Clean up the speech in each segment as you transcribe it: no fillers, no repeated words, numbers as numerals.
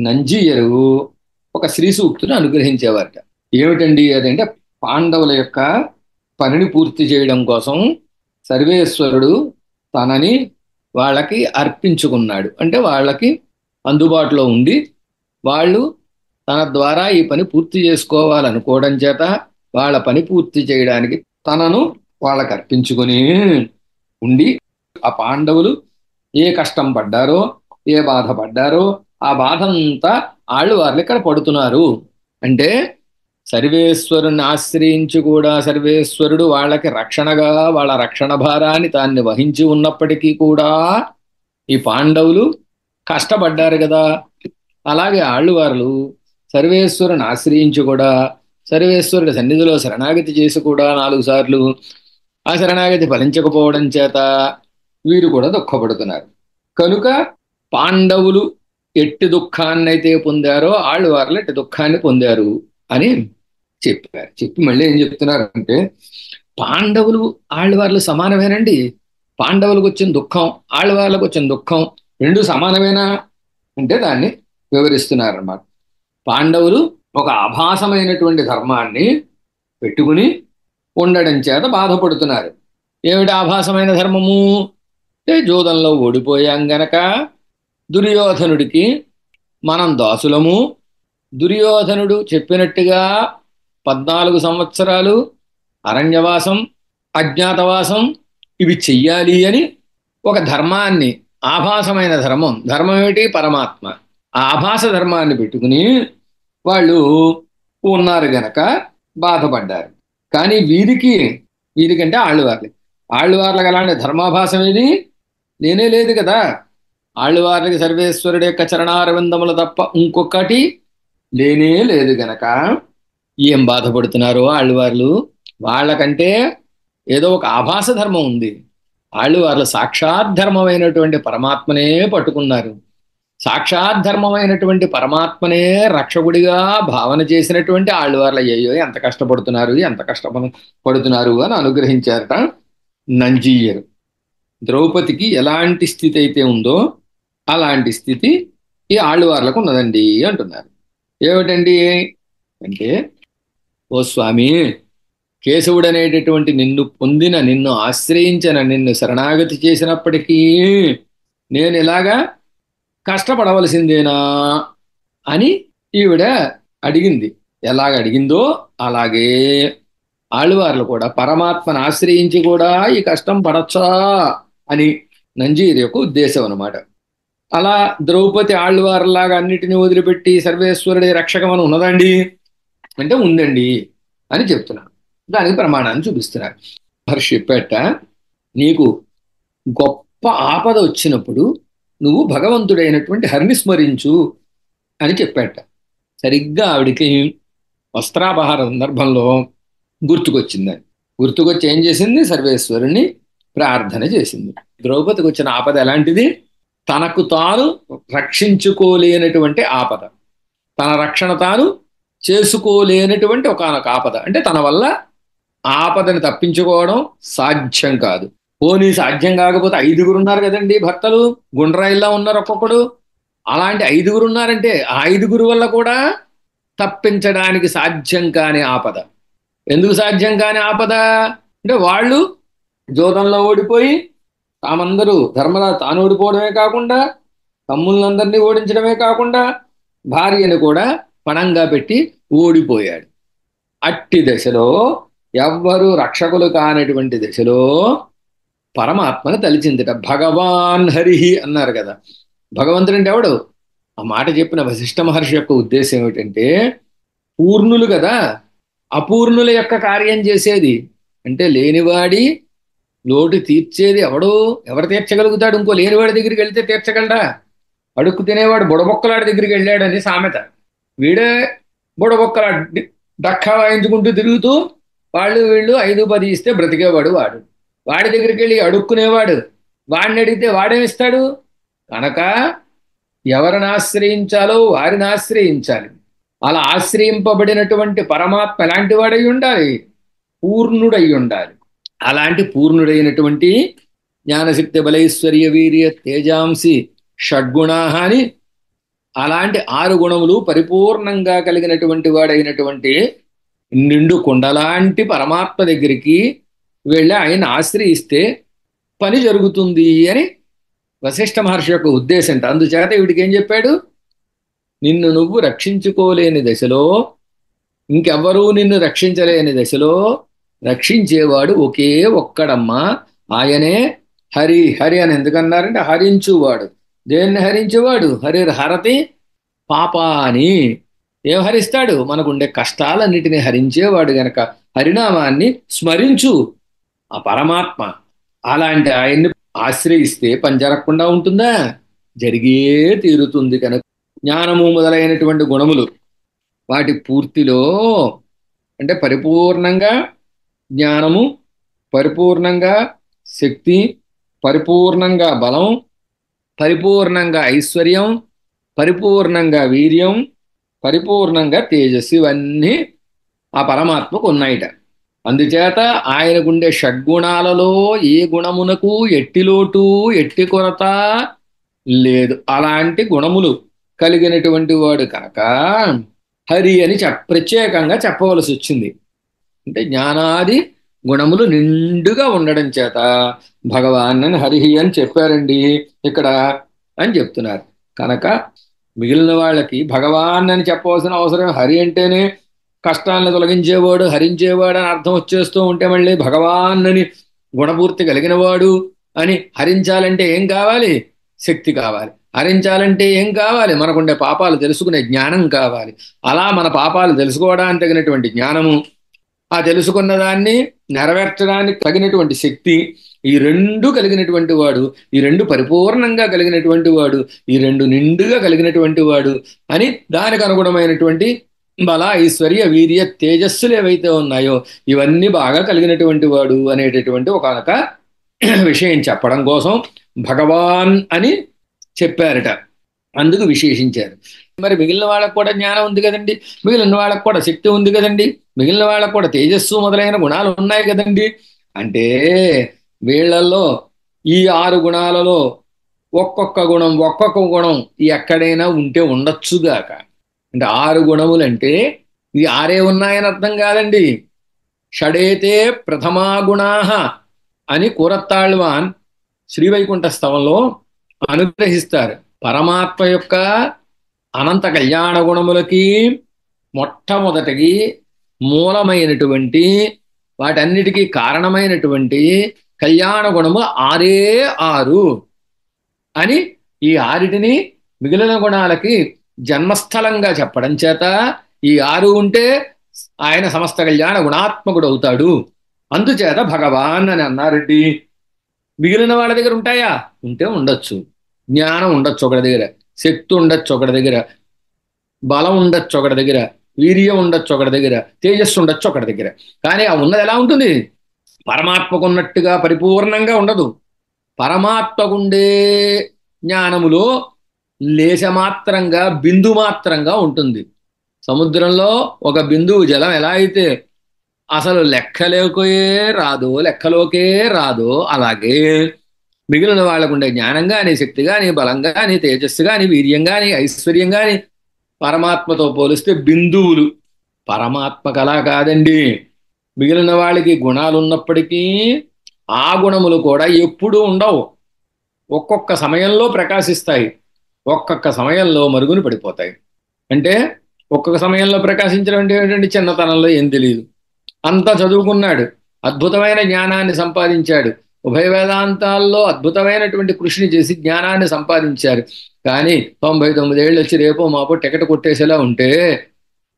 నంజీయరు ఒక శ్రీ సూక్తిని అనుగ్రహించేవారట. ఏమిటండి అదంటే, పాండవుల యొక్క పనిని పూర్తి చేయడం కోసం సర్వేశ్వరుడు తనని వాళ్ళకి అర్పించుకున్నాడు. అంటే వాళ్ళకి అందుబాటులో ఉండి వాళ్ళు తన ద్వారా ఈ పని పూర్తి చేసుకోవాలనుకోవడం చేత వాళ్ళ పని పూర్తి చేయడానికి తనను వాళ్ళకి అర్పించుకొని ఉండి, ఆ పాండవులు ఏ కష్టం పడ్డారో, ఏ బాధ పడ్డారో ఆ బాధ అంతా వాళ్ళు ఇక్కడ పడుతున్నారు. అంటే సర్వేశ్వరుని ఆశ్రయించి కూడా సర్వేశ్వరుడు వాళ్ళకి రక్షణగా వాళ్ళ రక్షణ భారాన్ని తాన్ని వహించి ఉన్నప్పటికీ కూడా ఈ పాండవులు కష్టపడ్డారు కదా. అలాగే ఆళ్ళవార్లు సర్వేశ్వరుని ఆశ్రయించి కూడా సర్వేశ్వరుడి సన్నిధిలో శరణాగతి చేసి కూడా 4 సార్లు ఆ శరణాగతి ఫలించకపోవడం చేత వీరు కూడా దుఃఖపడుతున్నారు. కనుక పాండవులు ఎట్టి దుఃఖాన్నైతే పొందారో ఆళ్ళవార్లు ఎట్టి దుఃఖాన్ని పొందారు అని చెప్పారు. చెప్పి మళ్ళీ ఏం చెప్తున్నారంటే, పాండవులు ఆళ్ళవార్లు సమానమేనండి. పాండవులకు వచ్చిన దుఃఖం ఆళ్ళవార్లకు వచ్చిన దుఃఖం రెండు సమానమేనా అంటే దాన్ని వివరిస్తున్నారన్నమాట. పాండవులు ఒక ఆభాసమైనటువంటి ధర్మాన్ని పెట్టుకుని ఉండడం చేత బాధపడుతున్నారు. ఏమిటి ఆభాసమైన ధర్మము అంటే, జూదంలో ఓడిపోయాం గనక దుర్యోధనుడికి మనం దాసులము, దుర్యోధనుడు చెప్పినట్టుగా 14 సంవత్సరాలు అరణ్యవాసం అజ్ఞాతవాసం ఇవి చెయ్యాలి అని ఒక ధర్మాన్ని, ఆభాసమైన ధర్మం, ధర్మం ఏమిటి? పరమాత్మ. ఆ ఆభాస ధర్మాన్ని పెట్టుకుని వాళ్ళు ఉన్నారు గనక బాధపడ్డారు. కానీ వీరికంటే ఆళ్ళవార్లకు అలాంటి ధర్మాభాసం ఏది లేనే లేదు కదా. ఆళ్ళవార్లకి సర్వేశ్వరుడి యొక్క చరణారవిందములు తప్ప ఇంకొకటి లేనే లేదు గనక ఏం బాధపడుతున్నారో ఆళ్ళవార్లు. వాళ్ళకంటే ఏదో ఒక ఆభాస ధర్మం ఉంది. ఆళ్ళవార్లు సాక్షాత్ ధర్మమైనటువంటి పరమాత్మనే పట్టుకున్నారు. సాక్షాత్ ధర్మమైనటువంటి పరమాత్మనే రక్షకుడిగా భావన చేసినటువంటి ఆళ్ళవార్ల అయ్యో ఎంత కష్టపడుతున్నారు అని అనుగ్రహించారట నంజీయరు. ద్రౌపదికి ఎలాంటి స్థితి అయితే ఉందో అలాంటి స్థితి ఈ ఆళ్ళవార్లకు ఉన్నదండి అంటున్నారు. ఏమిటండి అంటే, ఓ స్వామి, కేశవుడు అనేటటువంటి నిన్ను పొందిన, నిన్ను ఆశ్రయించిన, నిన్ను శరణాగతి చేసినప్పటికీ నేను ఇలాగా కష్టపడవలసిందేనా అని ఈవిడ అడిగింది. ఎలాగ అడిగిందో అలాగే ఆళ్ళవార్లు కూడా పరమాత్మను ఆశ్రయించి కూడా ఈ కష్టం పడచ్చా అని నంజీర్ యొక్క ఉద్దేశం అన్నమాట. అలా ద్రౌపది ఆళ్ళవార్లాగా అన్నిటినీ వదిలిపెట్టి సర్వేశ్వరుడి రక్షకమని ఉన్నదండి అంటే ఉందండి అని చెప్తున్నాను. దానికి ప్రమాణాన్ని చూపిస్తున్నారు. మహర్షి చెప్పేట, నీకు గొప్ప ఆపద వచ్చినప్పుడు నువ్వు భగవంతుడైనటువంటి హరిని స్మరించు అని చెప్పేట. సరిగ్గా ఆవిడికి వస్త్రాపహార సందర్భంలో గుర్తుకొచ్చిందని. గుర్తుకొచ్చి ఏం చేసింది? సర్వేశ్వరుణ్ణి ప్రార్థన చేసింది. ద్రౌపదికి వచ్చిన ఆపద ఎలాంటిది? తనకు తాను రక్షించుకోలేనటువంటి ఆపద, తన రక్షణ తాను చేసుకోలేనటువంటి ఒకానొక ఆపద. అంటే తన వల్ల ఆపదని తప్పించుకోవడం సాధ్యం కాదు. పోనీ సాధ్యం కాకపోతే 5 ఉన్నారు కదండి భర్తలు, గుండ్రాయిల్లా ఉన్నారు ఒక్కొక్కడు. అలాంటి 5 ఉన్నారంటే ఆ 5 వల్ల కూడా తప్పించడానికి సాధ్యం కాని ఆపద. ఎందుకు సాధ్యం కాని ఆపద అంటే, వాళ్ళు జోదంలో ఓడిపోయి తామందరూ ధర్మరాజు తాను ఓడిపోవడమే కాకుండా తమ్ముళ్ళందరినీ ఓడించడమే కాకుండా భార్యను కూడా పణంగా పెట్టి ఓడిపోయాడు. అట్టి దశలో, ఎవ్వరూ రక్షకులు కానటువంటి దశలో పరమాత్మను తలిచిందిట. భగవాన్ హరిహి అన్నారు కదా. భగవంతుడు అంటే ఎవడు? ఆ మాట చెప్పిన వశిష్ఠ మహర్షి యొక్క ఉద్దేశం ఏమిటంటే, పూర్ణులు కదా, అపూర్ణుల యొక్క కార్యం చేసేది. అంటే లేనివాడి లోటు తీర్చేది ఎవరు తీర్చగలుగుతాడు? ఇంకో లేనివాడి దగ్గరికి వెళ్తే తీర్చగలడా? అడుక్కు తినేవాడు బుడబొక్కలాడి దగ్గరికి వెళ్ళాడని సామెత. వీడే బుడబొక్కలాడి డక్కా వాయించుకుంటూ తిరుగుతూ వాళ్ళు వీళ్ళు 5-10 ఇస్తే బ్రతికేవాడు వాడు. వాడి దగ్గరికి వెళ్ళి అడుక్కునేవాడు వాడిని అడిగితే వాడేమిస్తాడు? కనుక ఎవరిని ఆశ్రయించాలో వారిని ఆశ్రయించాలి. అలా ఆశ్రయింపబడినటువంటి పరమాత్మ ఎలాంటి వాడై ఉండాలి? పూర్ణుడై ఉండాలి. అలాంటి పూర్ణుడైనటువంటి జ్ఞానశక్తి బలైశ్వర్య వీర్య తేజాంసి షడ్గుణాహ అని అలాంటి 6 గుణములు పరిపూర్ణంగా కలిగినటువంటి వాడైనటువంటి నిండు కుండలాంటి పరమాత్మ దగ్గరికి వెళ్ళి ఆయన ఆశ్రయిస్తే పని జరుగుతుంది అని వశిష్ఠ మహర్షి యొక్క ఉద్దేశం. అందుచేత వీడికి ఏం చెప్పాడు? నిన్ను నువ్వు రక్షించుకోలేని దశలో, ఇంకెవ్వరూ నిన్ను రక్షించలేని దశలో రక్షించేవాడు ఒకే ఒక్కడమ్మా, ఆయనే హరి. హరి అని ఎందుకన్నారంటే హరించువాడు. దేన్ని హరించేవాడు? హరిర్హరతి పాపాని. ఏం హరిస్తాడు? మనకుండే కష్టాలన్నిటినీ హరించేవాడు గనక హరినామాన్ని స్మరించు. ఆ పరమాత్మ అలాంటి ఆయన్ని ఆశ్రయిస్తే పని జరగకుండా ఉంటుందా? జరిగే తీరుతుంది. కనుక జ్ఞానము మొదలైనటువంటి గుణములు వాటి పూర్తిలో అంటే పరిపూర్ణంగా జ్ఞానము, పరిపూర్ణంగా శక్తి, పరిపూర్ణంగా బలం, పరిపూర్ణంగా ఐశ్వర్యం, పరిపూర్ణంగా వీర్యం, పరిపూర్ణంగా తేజస్సు, ఇవన్నీ ఆ పరమాత్మకు ఉన్నాయిట. అందుచేత ఆయనకుండే షడ్గుణాలలో ఏ గుణమునకు ఎట్టి లోటు ఎట్టి కొరత లేదు. అలాంటి గుణములు కలిగినటువంటి వాడు కనుక హరి అని ప్రత్యేకంగా చెప్పవలసి వచ్చింది. అంటే జ్ఞానాది గుణములు నిండుగా ఉండడం చేత భగవాన్ అని హరిహి అని చెప్పారండి ఇక్కడ అని చెప్తున్నారు. కనుక మిగిలిన వాళ్ళకి భగవాన్ అని చెప్పవలసిన అవసరం, హరి అంటేనే కష్టాలను తొలగించేవాడు, హరించేవాడు అని అర్థం వచ్చేస్తూ ఉంటే మళ్ళీ భగవాన్ అని గుణపూర్తి కలిగిన వాడు అని హరించాలంటే ఏం కావాలి? శక్తి కావాలి. హరించాలంటే ఏం కావాలి? మనకుండే పాపాలు తెలుసుకునే జ్ఞానం కావాలి. అలా మన పాపాలు తెలుసుకోవడానికి తగినటువంటి జ్ఞానము, ఆ తెలుసుకున్న దాన్ని నెరవేర్చడానికి తగినటువంటి శక్తి, ఈ రెండు కలిగినటువంటి వాడు, ఈ రెండు పరిపూర్ణంగా కలిగినటువంటి వాడు, ఈ రెండు నిండుగా కలిగినటువంటి వాడు అని దానికి అనుగుణమైనటువంటి బల, ఐశ్వర్య, వీర్య, తేజస్సులు ఏవైతే ఉన్నాయో ఇవన్నీ బాగా కలిగినటువంటి వాడు అనేటటువంటి ఒక విషయం చెప్పడం కోసం భగవాన్ అని చెప్పారట. అందుకు విశేషించారు. మరి మిగిలిన వాళ్ళకు కూడా జ్ఞానం ఉంది కదండి, మిగిలిన వాళ్ళకు కూడా శక్తి ఉంది కదండి, మిగిలిన వాళ్ళకు కూడా తేజస్సు మొదలైన గుణాలు ఉన్నాయి కదండి అంటే వీళ్ళల్లో ఈ 6 గుణాలలో ఒక్కొక్క గుణం ఎక్కడైనా ఉంటే ఉండొచ్చుగాక. అంటే 6 గుణములంటే ఈ 6 ఉన్నాయని అర్థం కాదండి. షడేతే ప్రథమా గుణాహ అని కూరత్తాళ్వాన్ శ్రీవైకుంఠ స్తవంలో అనుగ్రహిస్తారు. పరమాత్మ యొక్క అనంత కళ్యాణ గుణములకి మొట్టమొదటికి మూలమైనటువంటి వాటన్నిటికీ కారణమైనటువంటి కళ్యాణ గుణము 6 అని ఈ 6 మిగిలిన గుణాలకి జన్మస్థలంగా చెప్పడం చేత ఈ 6 ఉంటే ఆయన సమస్త కళ్యాణ గుణాత్మకుడు అవుతాడు. అందుచేత భగవాన్ అని అన్నారండి. మిగిలిన వాళ్ళ దగ్గర ఉంటాయా? ఉంటే ఉండొచ్చు. జ్ఞానం ఉండొచ్చు ఒకటి దగ్గర, శక్తి ఉండొచ్చు ఒకటి దగ్గర, బలం ఉండొచ్చు ఒకటి దగ్గర, వీర్యం ఉండొచ్చు ఒకటి దగ్గర, తేజస్సు ఉండొచ్చు ఒకటి దగ్గర. కానీ ఆ ఉన్నది ఎలా ఉంటుంది? పరమాత్మకు ఉన్నట్టుగా పరిపూర్ణంగా ఉండదు. పరమాత్మకుండే జ్ఞానములో లేశమాత్రంగా, బిందు మాత్రంగా ఉంటుంది. సముద్రంలో ఒక బిందువు జలం ఎలా అయితే అసలు లెక్కలోకే రాదో అలాగే మిగిలిన వాళ్ళకుండే జ్ఞానం కానీ, శక్తి కానీ, బలం కానీ, తేజస్సు కానీ, వీర్యం కానీ, ఐశ్వర్యం కానీ పరమాత్మతో పోలిస్తే బిందువులు. పరమాత్మకు అలా కాదండి. మిగిలిన వాళ్ళకి గుణాలు ఉన్నప్పటికీ ఆ గుణములు కూడా ఎప్పుడూ ఉండవు. ఒక్కొక్క సమయంలో ప్రకాశిస్తాయి, ఒక్కొక్క సమయంలో మరుగున పడిపోతాయి. అంటే ఒక్కొక్క సమయంలో ప్రకాశించడం అంటే ఏంటంటే చిన్నతనంలో ఏం తెలియదు, అంతా చదువుకున్నాడు, అద్భుతమైన జ్ఞానాన్ని సంపాదించాడు, ఉభయ వేదాంతాల్లో అద్భుతమైనటువంటి కృషిని చేసి జ్ఞానాన్ని సంపాదించారు. కానీ 99 ఏళ్ళు వచ్చి రేపో మాపో టికెట్ కొట్టేసేలా ఉంటే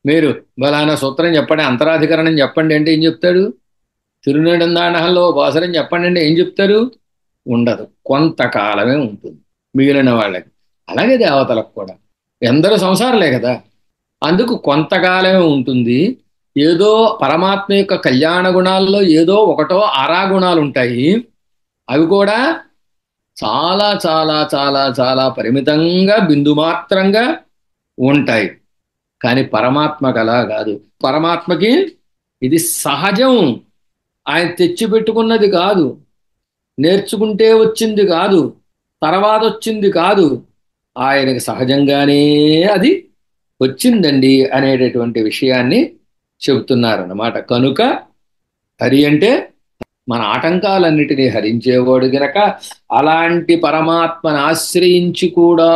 మీరు బలానా సూత్రం చెప్పండి, అంతరాధికరణం చెప్పండి అంటే ఏం చెప్తాడు? తిరునెడందానహంలో బాసరం చెప్పండి అంటే ఏం చెప్తారు? ఉండదు. కొంతకాలమే ఉంటుంది మిగిలిన వాళ్ళకి. అలాగే దేవతలకు కూడా ఎందరో సంసారలే కదా, అందుకు కొంతకాలమే ఉంటుంది. ఏదో పరమాత్మ యొక్క కళ్యాణ గుణాల్లో ఏదో ఒకటో గుణాలు ఉంటాయి. అవి కూడా చాలా చాలా చాలా చాలా పరిమితంగా బిందుమాత్రంగా ఉంటాయి. కానీ పరమాత్మకు అలా కాదు. పరమాత్మకి ఇది సహజం. ఆయన తెచ్చిపెట్టుకున్నది కాదు, నేర్చుకుంటే వచ్చింది కాదు, తర్వాత వచ్చింది కాదు. ఆయనకి సహజంగానే అది వచ్చిందండి అనేటటువంటి విషయాన్ని చెబుతున్నారన్నమాట. కనుక హరి అంటే మన ఆటంకాలన్నిటినీ హరించేవాడు గనక అలాంటి పరమాత్మను ఆశ్రయించి కూడా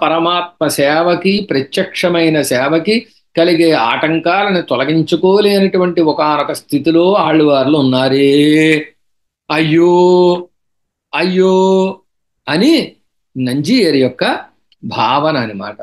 పరమాత్మ సేవకి, ప్రత్యక్షమైన సేవకి కలిగే ఆటంకాలను తొలగించుకోలేనటువంటి ఒకానొక స్థితిలో ఆళ్ళవార్లు ఉన్నారే. అయ్యో అయ్యో అని నంజీయర్ యొక్క భావన అన్నమాట.